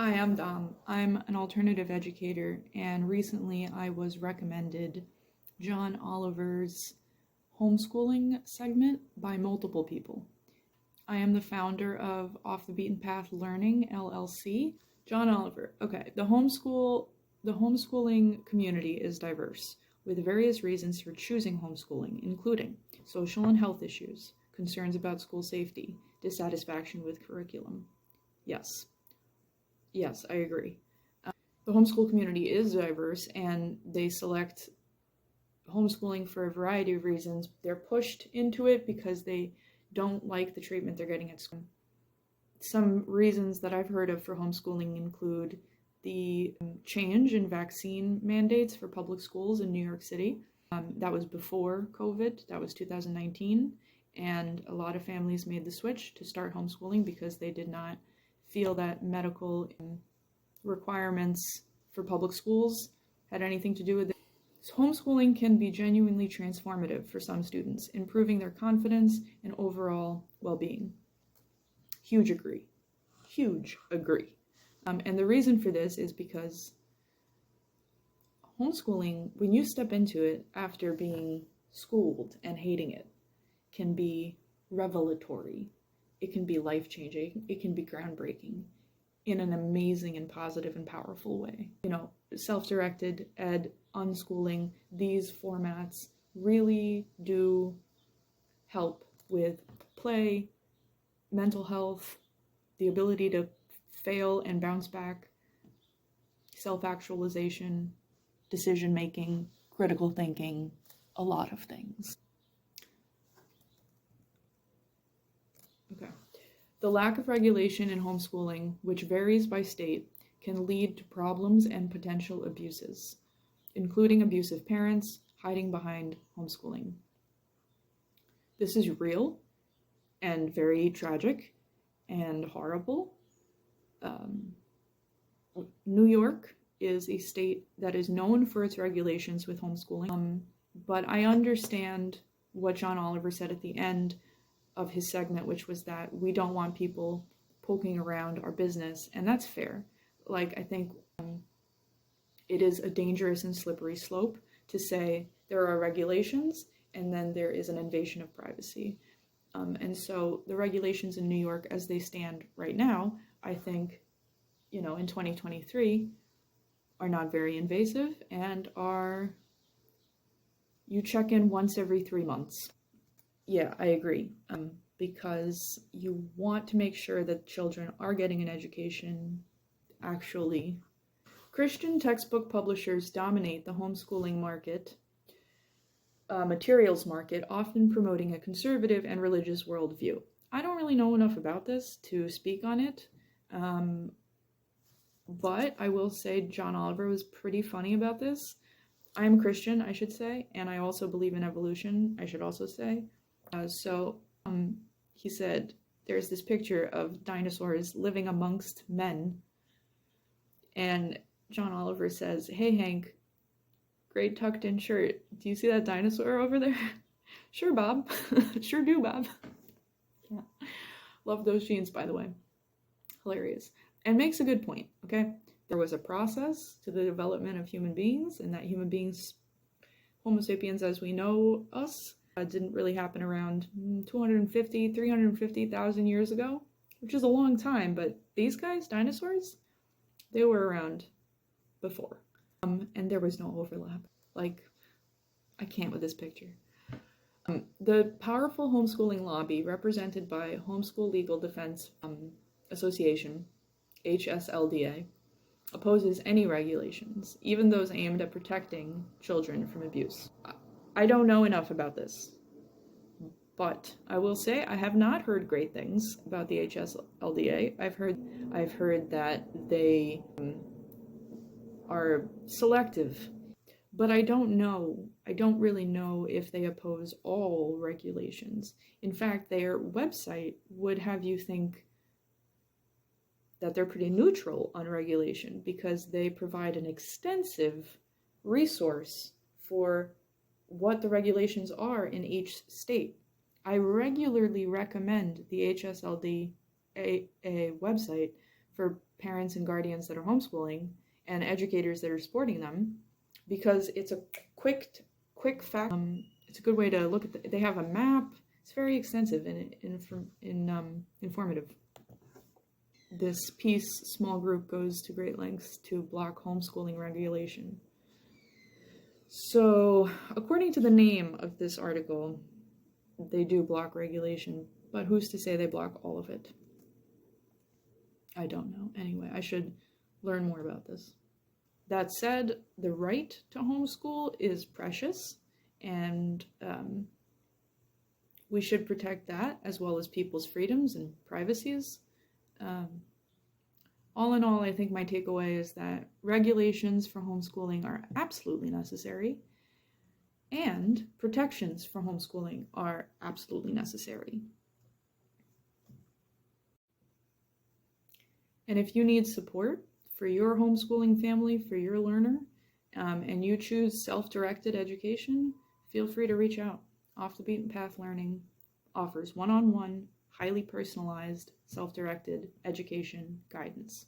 Hi, I'm Dom. I'm an alternative educator, and recently I was recommended John Oliver's homeschooling segment by multiple people. I am the founder of Off the Beaten Path Learning LLC. John Oliver. Okay, the homeschooling community is diverse, with various reasons for choosing homeschooling, including social and health issues, concerns about school safety, dissatisfaction with curriculum. Yes, I agree. The homeschool community is diverse, and they select homeschooling for a variety of reasons. They're pushed into it because they don't like the treatment they're getting at school. Some reasons that I've heard of for homeschooling include the change in vaccine mandates for public schools in New York City. That was before COVID, that was 2019, and a lot of families made the switch to start homeschooling because they did not feel that medical requirements for public schools had anything to do with it. So homeschooling can be genuinely transformative for some students, improving their confidence and overall well-being. Huge agree. And the reason for this is because homeschooling, when you step into it after being schooled and hating it, can be revelatory. It can be life-changing. It can be groundbreaking in an amazing and positive and powerful way. Self-directed ed, unschooling, these formats really do help with play, mental health, the ability to fail and bounce back, self-actualization, decision-making, critical thinking, a lot of things. Okay. The lack of regulation in homeschooling, which varies by state, can lead to problems and potential abuses, including abusive parents hiding behind homeschooling. This is real and very tragic and horrible. New York is a state that is known for its regulations with homeschooling, but I understand what John Oliver said at the end of his segment, which was that we don't want people poking around our business, and that's fair. I think it is a dangerous and slippery slope to say there are regulations and then there is an invasion of privacy. And so the regulations in New York as they stand right now, I think, in 2023 are not very invasive and you check in once every 3 months. Yeah, I agree. Because you want to make sure that children are getting an education. Actually, Christian textbook publishers dominate the homeschooling market, materials market, often promoting a conservative and religious worldview. I don't really know enough about this to speak on it, but I will say John Oliver was pretty funny about this. I'm Christian, I should say, and I also believe in evolution, I should also say. He said, there's this picture of dinosaurs living amongst men. And John Oliver says, hey, Hank, great tucked in shirt. Do you see that dinosaur over there? Sure, Bob. Sure do, Bob. Yeah. Love those jeans, by the way. Hilarious. And makes a good point, okay? There was a process to the development of human beings, and that human beings, Homo sapiens as we know us, didn't really happen around 350,000 years ago, which is a long time, but these guys, dinosaurs, they were around before. And there was no overlap. I can't with this picture. The powerful homeschooling lobby, represented by Homeschool Legal Defense Association, HSLDA, opposes any regulations, even those aimed at protecting children from abuse. I don't know enough about this, but I will say I have not heard great things about the HSLDA. I've heard that they are selective, but I don't really know if they oppose all regulations. In fact, their website would have you think that they're pretty neutral on regulation because they provide an extensive resource for what the regulations are in each state. I regularly recommend the HSLDA website for parents and guardians that are homeschooling and educators that are supporting them, because it's a quick fact. It's a good way to look at they have a map. It's very extensive and informative. This small group goes to great lengths to block homeschooling regulation. So, according to the name of this article, they do block regulation, but who's to say they block all of it? I don't know. Anyway, I should learn more about this. That said, the right to homeschool is precious, and we should protect that as well as people's freedoms and privacies. All in all, I think my takeaway is that regulations for homeschooling are absolutely necessary, and protections for homeschooling are absolutely necessary. And if you need support for your homeschooling family, for your learner, and you choose self-directed education, feel free to reach out. Off the Beaten Path Learning offers one-on-one, highly personalized, self-directed education guidance.